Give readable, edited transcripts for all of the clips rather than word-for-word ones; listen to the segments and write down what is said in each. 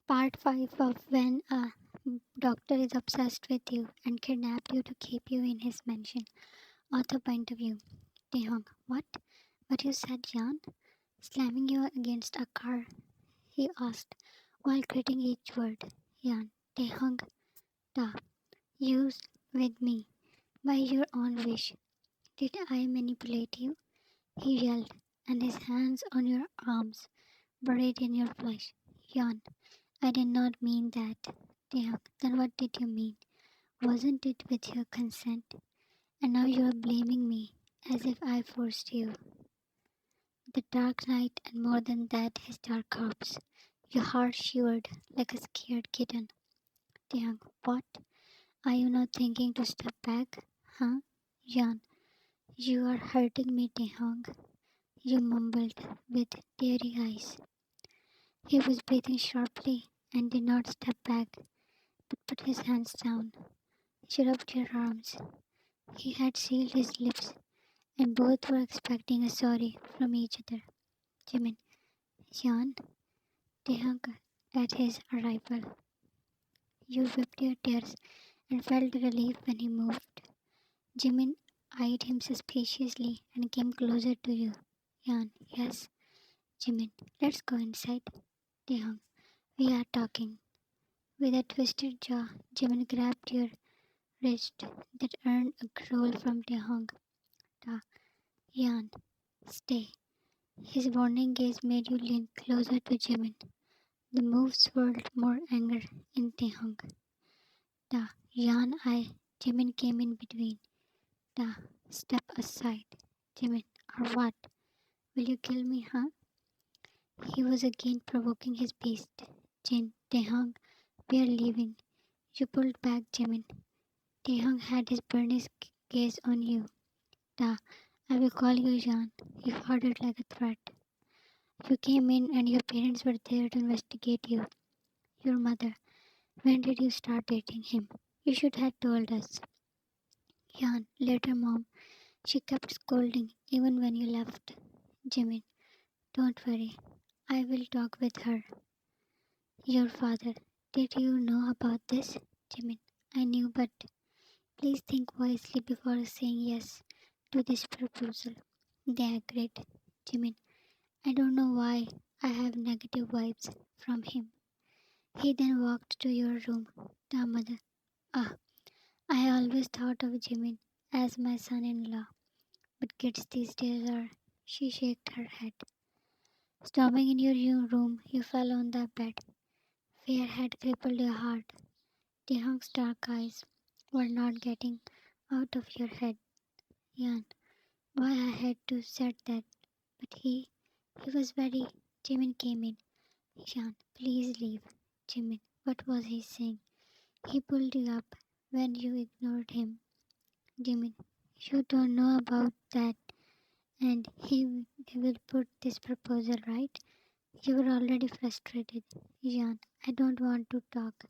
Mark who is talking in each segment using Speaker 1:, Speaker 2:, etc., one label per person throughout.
Speaker 1: Part 5 of When a Doctor is Obsessed with You and Kidnapped You to Keep You in His Mansion. Author point of view. Taehyung, what? What you said, Jan? Slamming you against a car? He asked, while gritting each word. Jan, Taehyung, da. Used with me. By your own wish. Did I manipulate you? He yelled, and his hands on your arms, buried in your flesh. Jan, I did not mean that. Taehyung, then what did you mean? Wasn't it with your consent? And now you are blaming me, as if I forced you. The dark night, and more than that, his dark corpse. Your heart shivered like a scared kitten. Taehyung, what? Are you not thinking to step back? Huh? Jan, you are hurting me, Taehyung. You mumbled with teary eyes. He was breathing sharply and did not step back, but put his hands down. She rubbed your arms. He had sealed his lips, and both were expecting a sorry from each other. Jimin, Jan, Taehyung at his arrival. You wiped your tears and felt relief when he moved. Jimin eyed him suspiciously and came closer to you. Jan, yes. Jimin, let's go inside. Taehyung, we are talking. With a twisted jaw, Jimin grabbed your wrist that earned a growl from Taehyung. Ta, Yan, stay. His warning gaze made you lean closer to Jimin. The move swirled more anger in Taehyung. Ta, Yan, Jimin came in between. Ta, step aside. Jimin, or what? Will you kill me, huh? He was again provoking his beast. Jin, Taehyung, we are leaving. You pulled back, Jimin. Taehyung had his burning gaze on you. Ta, I will call you Jan. He ordered like a threat. You came in and your parents were there to investigate you. Your mother. When did you start dating him? You should have told us. Jan, later mom. She kept scolding even when you left. Jimin, don't worry. I will talk with her. Your father. Did you know about this? Jimin, I knew, but please think wisely before saying yes to this proposal. They agreed. Jimin, I don't know why I have negative vibes from him. He then walked to your room. The mother. Ah, I always thought of Jimin as my son-in-law, but kids these days are. She shook her head. Storming in your room, you fell on the bed. Fear had crippled your heart. Taehyung's dark eyes were not getting out of your head. Yan, why I had to said that, but he was very. Jimin came in. Yan, please leave. Jimin, what was he saying? He pulled you up when you ignored him. Jimin, you don't know about that, and he will put this proposal right. You were already frustrated. Jan, I don't want to talk.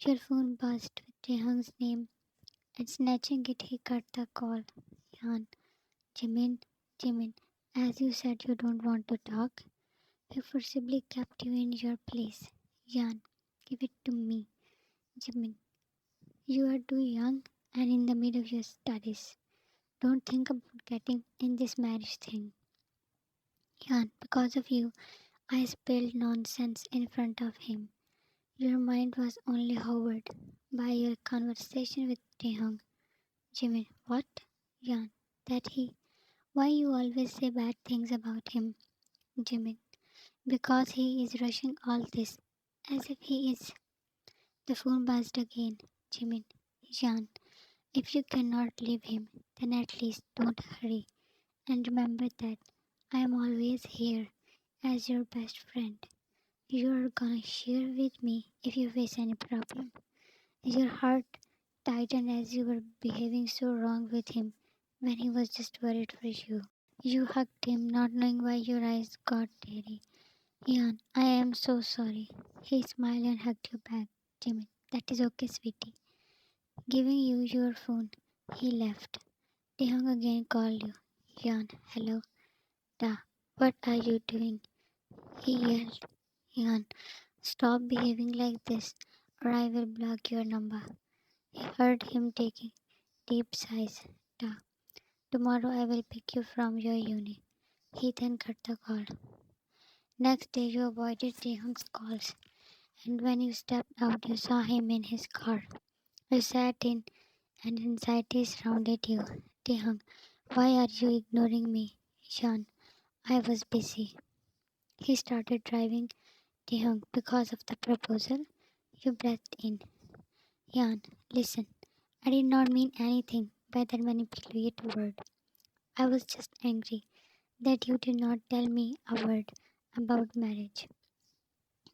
Speaker 1: Your phone buzzed with Taehyung's name, and snatching it, he cut the call. Jan, Jimin, Jimin, as you said you don't want to talk, he forcibly kept you in your place. Jan, give it to me. Jimin, you are too young and in the middle of your studies. Don't think about getting in this marriage thing. Jan, because of you, I spilled nonsense in front of him. Your mind was only hovered by your conversation with Taehyung. Jimin, what? Jan, that he. Why you always say bad things about him? Jimin, because he is rushing all this, as if he is. The phone buzzed again. Jimin, Jan, if you cannot leave him, then at least don't hurry. And remember that I am always here as your best friend. You are gonna share with me if you face any problem. Your heart tightened as you were behaving so wrong with him when he was just worried for you. You hugged him, not knowing why your eyes got teary. Ian, I am so sorry. He smiled and hugged you back. Jimmy, that is okay, sweetie. Giving you your phone, he left. Taehyung again called you. Ian, hello. Da, what are you doing? He yelled. Ian, Stop behaving like this, or I will block your number. He heard him taking deep sighs. Ta. Tomorrow I will pick you from your uni. He then cut the call. Next day you avoided Taehyung's calls, and when you stepped out you saw him in his car. You sat in and anxiety surrounded you. Taehyung, why are you ignoring me? Jean, I was busy. He started driving. Taehyung, because of the proposal. You breathed in. Yan, listen. I did not mean anything by that manipulative word. I was just angry that you did not tell me a word about marriage.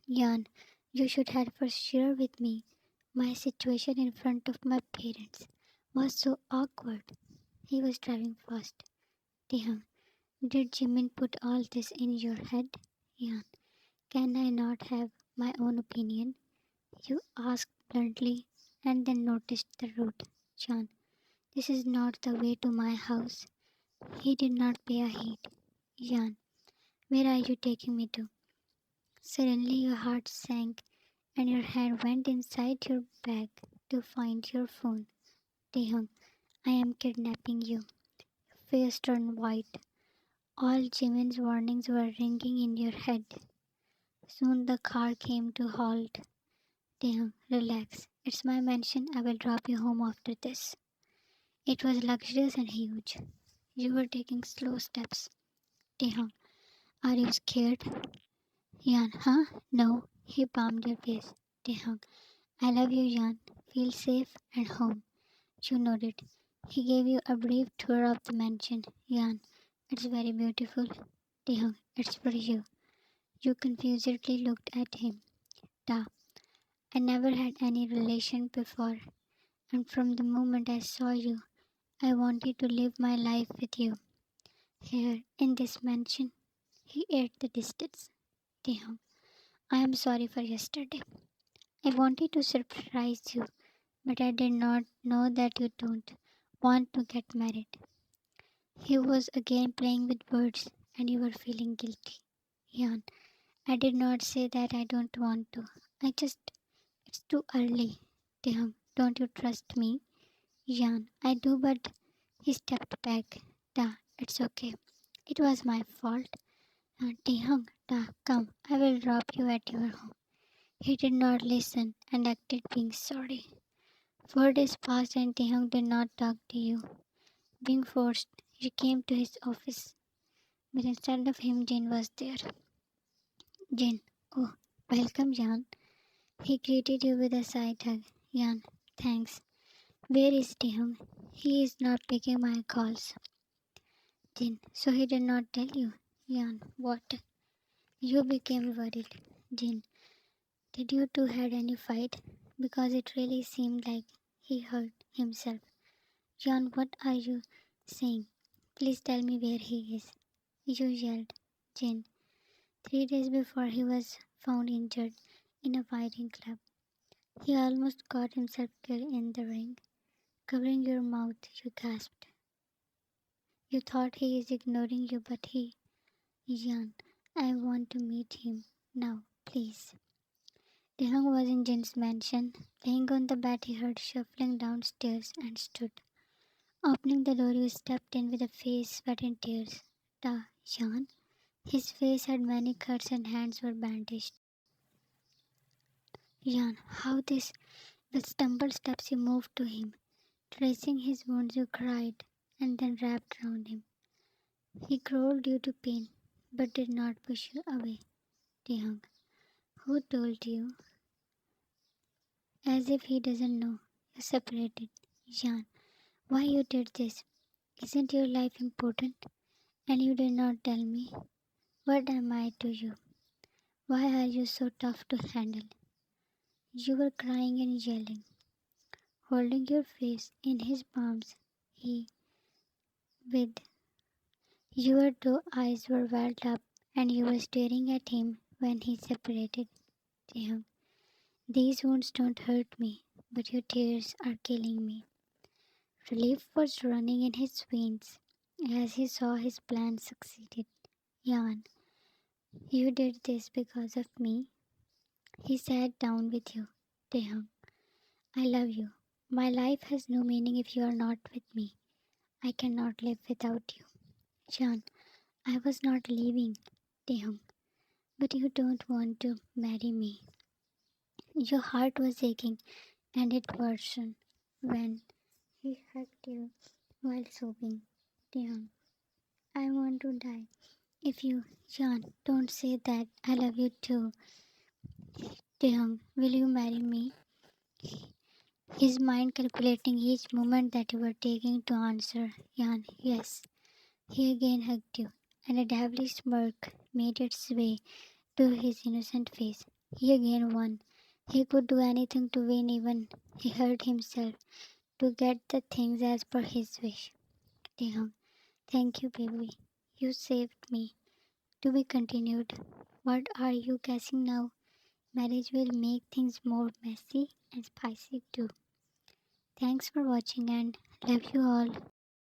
Speaker 1: Yan, you should have first shared with me. My situation in front of my parents was so awkward. He was driving fast. Taehyung, did Jimin put all this in your head? Yan, can I not have my own opinion? You asked bluntly and then noticed the route. Jan, this is not the way to my house. He did not pay a heed. Jan, where are you taking me to? Suddenly your heart sank and your hand went inside your bag to find your phone. Taehyung, I am kidnapping you. Face turned white. All Jimin's warnings were ringing in your head. Soon the car came to halt. Taehyung, relax. It's my mansion. I will drop you home after this. It was luxurious and huge. You were taking slow steps. Taehyung, are you scared? Yan, huh? No. He palmed your face. Taehyung, I love you, Yan. Feel safe and home. You nodded. He gave you a brief tour of the mansion. Yan, it's very beautiful. Taehyung, it's for you. You confusedly looked at him. Ta, I never had any relation before, and from the moment I saw you, I wanted to live my life with you. Here, in this mansion, he ate the distance. Taehyung, I am sorry for yesterday. I wanted to surprise you, but I did not know that you don't want to get married. He was again playing with words, and you were feeling guilty. Yan, I did not say that I don't want to. It's too early. Taehyung, don't you trust me? Yan, I do, but he stepped back. Da, it's okay. It was my fault. Taehyung, da, come. I will drop you at your home. He did not listen and acted being sorry. 4 days passed and Taehyung did not talk to you. Being forced, you came to his office, but instead of him, Jin was there. Jin, oh, welcome, Jan. He greeted you with a side hug. Jan, thanks. Where is Taehyung? He is not picking my calls. Jin, so he did not tell you. Jan, what? You became worried. Jin, did you two had any fight? Because it really seemed like he hurt himself. John, what are you saying? Please tell me where he is. You yelled. Jin, 3 days before he was found injured in a fighting club. He almost got himself killed in the ring. Covering your mouth, you gasped. You thought he is ignoring you, but he... Jan, I want to meet him now, please. Taehyung was in Jin's mansion. Laying on the bed, he heard shuffling downstairs and stood. Opening the door, you stepped in with a face wet in tears. Da, Jan. His face had many cuts and hands were bandaged. Jan, how this? With stumbled steps, you moved to him. Tracing his wounds, you cried and then wrapped round him. He growled due to pain, but did not push you away. Taehyung, who told you? As if he doesn't know. You separated. Jan, why you did this? Isn't your life important? And you did not tell me. What am I to you? Why are you so tough to handle? You were crying and yelling, holding your face in his palms. He, with your two eyes were welled up, and you were staring at him when he separated him. These wounds don't hurt me, but your tears are killing me. Relief was running in his veins as he saw his plan succeeded. Jan, you did this because of me. He sat down with you. Taehyung, I love you. My life has no meaning if you are not with me. I cannot live without you. Jan, I was not leaving. Taehyung, but you don't want to marry me. Your heart was aching and it worsened when he hugged you while sobbing. Taehyung, I want to die. If you, Jan, don't say that. I love you too. Taehyung, will you marry me? His mind calculating each moment that you were taking to answer. Jan, yes. He again hugged you, and a devilish smirk made its way to his innocent face. He again won. He could do anything to win, even he hurt himself to get the things as per his wish. Taehyung, thank you, baby. You saved me. To be continued. What are you guessing now? Marriage will make things more messy and spicy too. Thanks for watching and love you all.